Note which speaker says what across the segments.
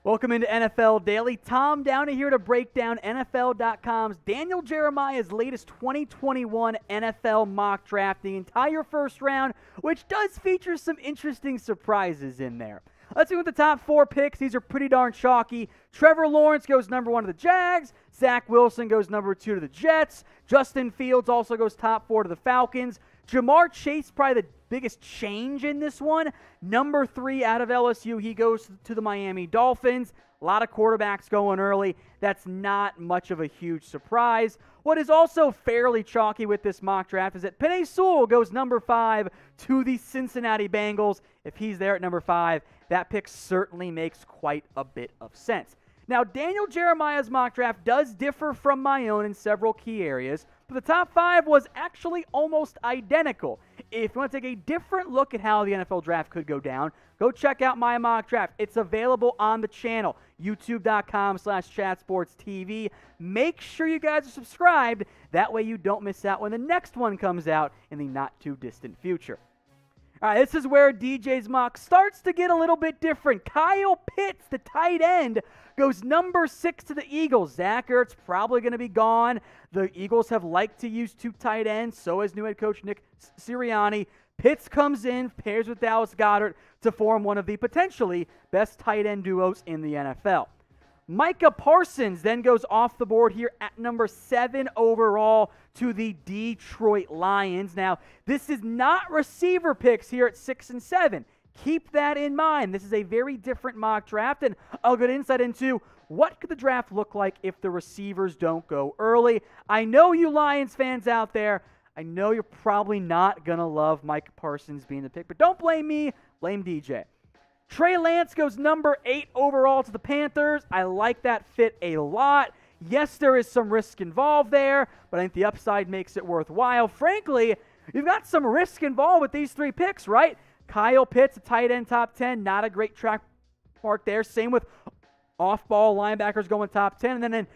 Speaker 1: Welcome into NFL Daily. Tom Downey here to break down NFL.com's Daniel Jeremiah's latest 2021 NFL mock draft, the entire first round, which does feature some interesting surprises in there. Let's see with the top 4 picks. These are pretty darn chalky. Trevor Lawrence goes number 1 to the Jags. Zach Wilson goes number 2 to the Jets. Justin Fields also goes top 4 to the Falcons. Jamar Chase, probably the biggest change in this one. Number 3 out of LSU, he goes to the Miami Dolphins. A lot of quarterbacks going early. That's not much of a huge surprise. What is also fairly chalky with this mock draft is that Penei Sewell goes number 5 to the Cincinnati Bengals. If he's there at number 5, that pick certainly makes quite a bit of sense. Now, Daniel Jeremiah's mock draft does differ from my own in several key areas, but the top 5 was actually almost identical. If you want to take a different look at how the NFL draft could go down, go check out my mock draft. It's available on the channel, youtube.com/chatsportstv. Make sure you guys are subscribed. That way you don't miss out when the next one comes out in the not-too-distant future. All right, this is where DJ's mock starts to get a little bit different. Kyle Pitts, the tight end, goes number 6 to the Eagles. Zach Ertz probably going to be gone. The Eagles have liked to use 2 tight ends. So has new head coach Nick Sirianni. Pitts comes in, pairs with Dallas Goedert to form one of the potentially best tight end duos in the NFL. Micah Parsons then goes off the board here at number 7 overall to the Detroit Lions. Now, this is not receiver picks here at 6 and 7. Keep that in mind. This is a very different mock draft, and I'll get insight into what could the draft look like if the receivers don't go early. I know you Lions fans out there, I know you're probably not going to love Micah Parsons being the pick, but don't blame me, blame DJ. Trey Lance goes number 8 overall to the Panthers. I like that fit a lot. Yes, there is some risk involved there, but I think the upside makes it worthwhile. Frankly, you've got some risk involved with these 3 picks, right? Kyle Pitts, a tight end top 10, not a great track mark there. Same with off-ball linebackers going top 10, and then an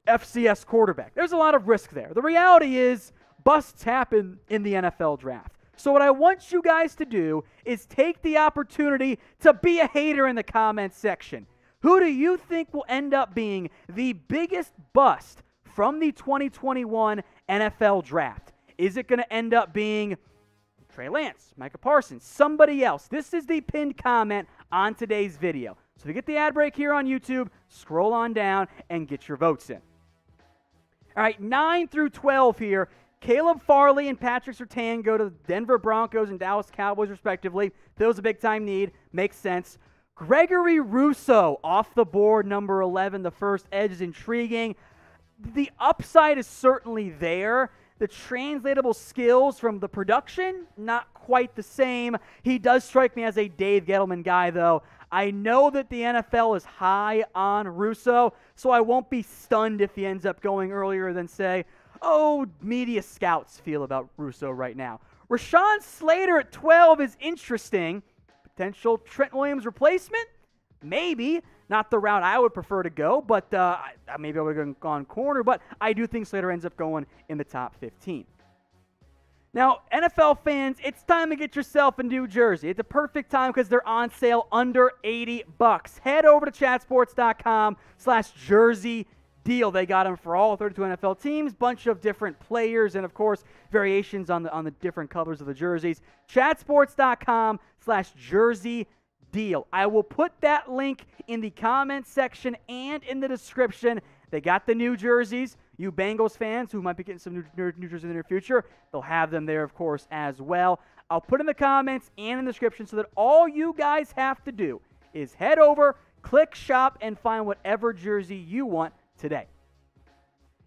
Speaker 1: FCS quarterback. There's a lot of risk there. The reality is busts happen in the NFL draft. So what I want you guys to do is take the opportunity to be a hater in the comments section. Who do you think will end up being the biggest bust from the 2021 NFL draft? Is it going to end up being Trey Lance, Micah Parsons, somebody else? This is the pinned comment on today's video. So to get the ad break here on YouTube, scroll on down and get your votes in. All right, 9 through 12 here. Caleb Farley and Patrick Surtain go to the Denver Broncos and Dallas Cowboys, respectively. Fills a big-time need. Makes sense. Gregory Rousseau off the board, number 11. The first edge is intriguing. The upside is certainly there. The translatable skills from the production, not quite the same. He does strike me as a Dave Gettleman guy, though. I know that the NFL is high on Rousseau, so I won't be stunned if he ends up going earlier than, say, media scouts feel about Rousseau right now. Rashawn Slater at 12 is interesting. Potential Trent Williams replacement? Maybe. Not the route I would prefer to go, but maybe I would have gone corner, but I do think Slater ends up going in the top 15. Now, NFL fans, it's time to get yourself a new jersey. It's a perfect time because they're on sale under $80. Head over to chatsports.com/jersey deal. They got them for all 32 NFL teams, bunch of different players, and of course, variations on the different colors of the jerseys. Chatsports.com/jersey deal. I will put that link in the comments section and in the description. They got the new jerseys. You Bengals fans who might be getting some new jerseys in the near future, they'll have them there, of course, as well. I'll put in the comments and in the description so that all you guys have to do is head over, click shop, and find whatever jersey you want today.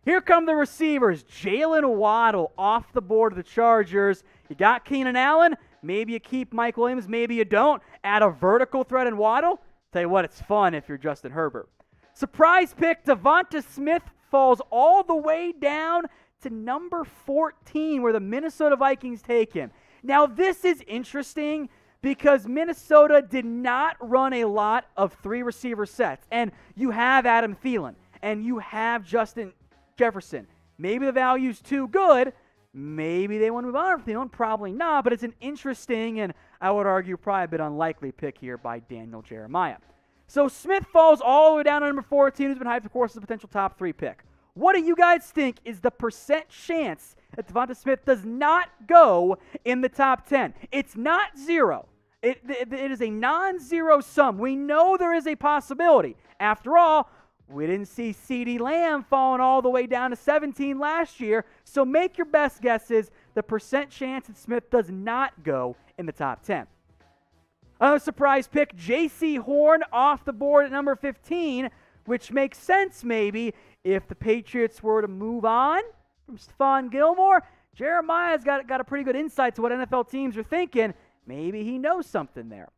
Speaker 1: Here come the receivers. Jaylen Waddle off the board of the Chargers. You got Keenan Allen. Maybe you keep Mike Williams. Maybe you don't. Add a vertical threat in Waddle. Tell you what, it's fun if you're Justin Herbert. Surprise pick, Devonta Smith falls all the way down to number 14 where the Minnesota Vikings take him. Now, this is interesting because Minnesota did not run a lot of 3 receiver sets. And you have Adam Thielen, and you have Justin Jefferson. Maybe the value's too good. Maybe they want to move on from Thielen. Probably not, but it's an interesting and I would argue probably a bit unlikely pick here by Daniel Jeremiah. So Smith falls all the way down to number 14, who's been hyped, of course, as a potential top 3 pick. What do you guys think is the percent chance that Devonta Smith does not go in the top 10? It's not 0. It is a non-zero sum. We know there is a possibility. After all, we didn't see CeeDee Lamb falling all the way down to 17 last year, so make your best guesses. The percent chance that Smith does not go in the top 10. Another surprise pick, J.C. Horn off the board at number 15, which makes sense maybe if the Patriots were to move on from Stephon Gilmore. Jeremiah's got a pretty good insight to what NFL teams are thinking. Maybe he knows something there.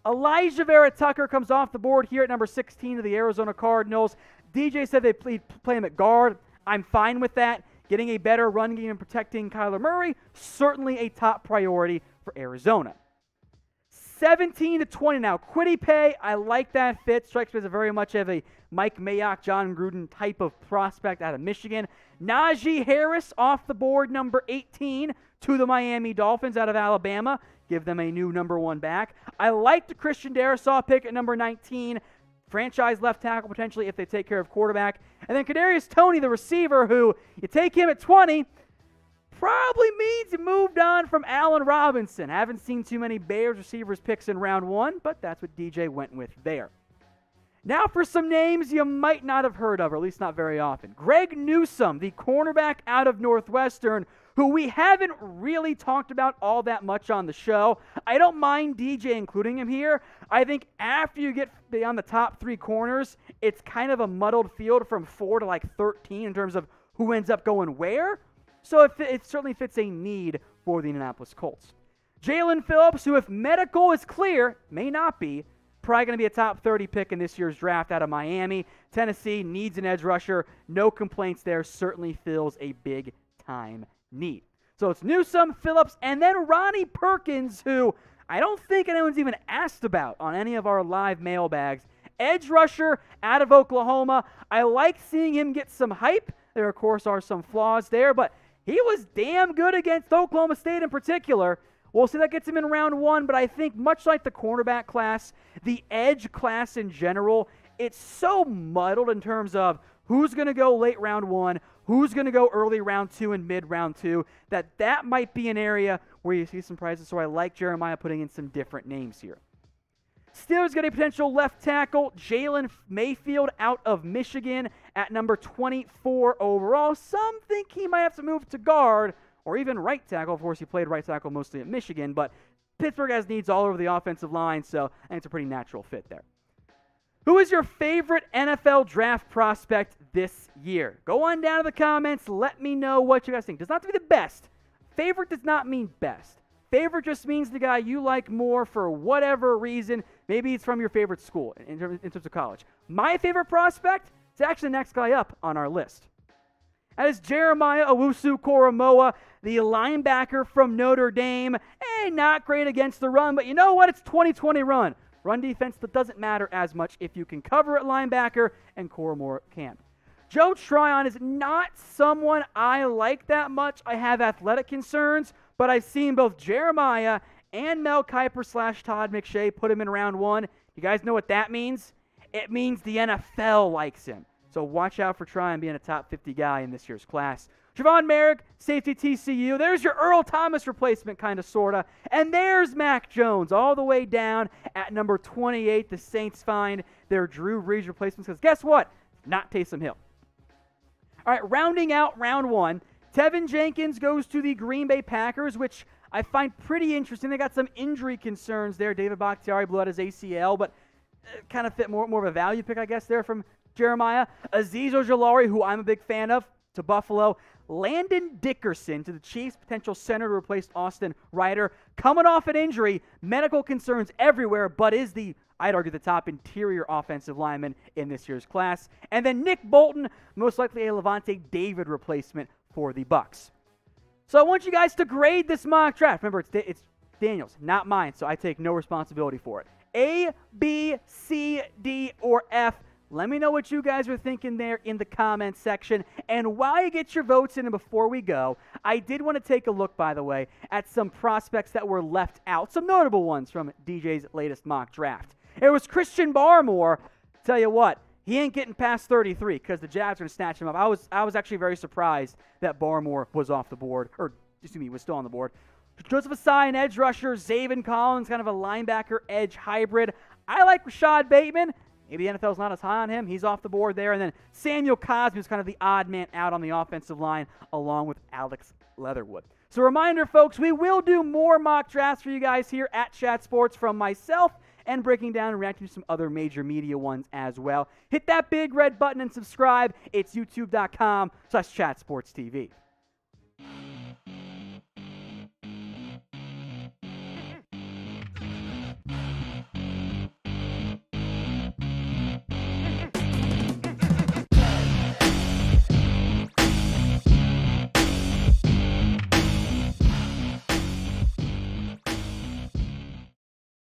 Speaker 1: Elijah Vera Tucker comes off the board here at number 16 of the Arizona Cardinals. DJ said they play him at guard. I'm fine with that. Getting a better run game and protecting Kyler Murray, certainly a top priority for Arizona. 17 to 20 now. Kwity Paye, I like that fit. Strikes me as a very much of a Mike Mayock, John Gruden type of prospect out of Michigan. Najee Harris off the board, number 18, to the Miami Dolphins out of Alabama. Give them a new number 1 back. I like the Christian Darrisaw pick at number 19. Franchise left tackle potentially if they take care of quarterback. And then Kadarius Toney, the receiver, who you take him at 20, probably means you moved on from Allen Robinson. Haven't seen too many Bears receivers picks in round 1, but that's what DJ went with there. Now for some names you might not have heard of, or at least not very often. Greg Newsome, the cornerback out of Northwestern, who we haven't really talked about all that much on the show. I don't mind DJ including him here. I think after you get beyond the top 3 corners, it's kind of a muddled field from 4 to like 13 in terms of who ends up going where. So it certainly fits a need for the Indianapolis Colts. Jalen Phillips, who if medical is clear, may not be, probably going to be a top 30 pick in this year's draft out of Miami. Tennessee needs an edge rusher. No complaints there. Certainly fills a big-time need. So it's Newsome, Phillips, and then Ronnie Perkins, who I don't think anyone's even asked about on any of our live mailbags. Edge rusher out of Oklahoma. I like seeing him get some hype. There, of course, are some flaws there, but he was damn good against Oklahoma State in particular. We'll see that gets him in round 1, but I think much like the cornerback class, the edge class in general, it's so muddled in terms of who's going to go late round 1, who's going to go early round 2 and mid round 2, that might be an area where you see some prizes. So I like Jeremiah putting in some different names here. Steelers get a potential left tackle, Jalen Mayfield out of Michigan at number 24 overall. Some think he might have to move to guard or even right tackle. Of course, he played right tackle mostly at Michigan, but Pittsburgh has needs all over the offensive line, so I think it's a pretty natural fit there. Who is your favorite NFL draft prospect this year? Go on down to the comments. Let me know what you guys think. Does not have to be the best. Favorite does not mean best. Favorite just means the guy you like more for whatever reason. Maybe it's from your favorite school in terms of college. My favorite prospect is actually the next guy up on our list. That is Jeremiah Owusu-Koramoah, the linebacker from Notre Dame. Hey, not great against the run, but you know what? It's 2020 run. Run defense that doesn't matter as much if you can cover at linebacker, and Koramoah can. Joe Tryon is not someone I like that much. I have athletic concerns, but I've seen both Jeremiah and Mel Kiper / Todd McShay put him in round 1. You guys know what that means? It means the NFL likes him. So watch out for Tryon being a top 50 guy in this year's class. Javon Merrick, safety TCU. There's your Earl Thomas replacement, kind of, sort of. And there's Mac Jones all the way down at number 28. The Saints find their Drew Brees replacements because guess what? Not Taysom Hill. All right, rounding out round 1, Tevin Jenkins goes to the Green Bay Packers, which I find pretty interesting. They got some injury concerns there. David Bakhtiari blew out his ACL, but kind of fit more of a value pick, I guess, there from Jeremiah. Azeez Ojulari, who I'm a big fan of, to Buffalo. Landon Dickerson to the Chiefs, potential center to replace Austin Ryder. Coming off an injury, medical concerns everywhere, but is I'd argue, the top interior offensive lineman in this year's class. And then Nick Bolton, most likely a Levante David replacement for the Bucs. So I want you guys to grade this mock draft. Remember, it's Daniel's, not mine, so I take no responsibility for it. A, B, C, D, or F. Let me know what you guys are thinking there in the comments section. And while you get your votes in and before we go, I did want to take a look, by the way, at some prospects that were left out, some notable ones from DJ's latest mock draft. It was Christian Barmore. Tell you what, he ain't getting past 33 because the Jags are going to snatch him up. I was actually very surprised that Barmore was off the board, or excuse me, was still on the board. Joseph Asai, an edge rusher. Zaven Collins, kind of a linebacker edge hybrid. I like Rashad Bateman. Maybe the NFL's not as high on him. He's off the board there. And then Samuel Cosmi is kind of the odd man out on the offensive line, along with Alex Leatherwood. So reminder, folks, we will do more mock drafts for you guys here at Chat Sports from myself and breaking down and reacting to some other major media ones as well. Hit that big red button and subscribe. It's youtube.com/chatsportstv.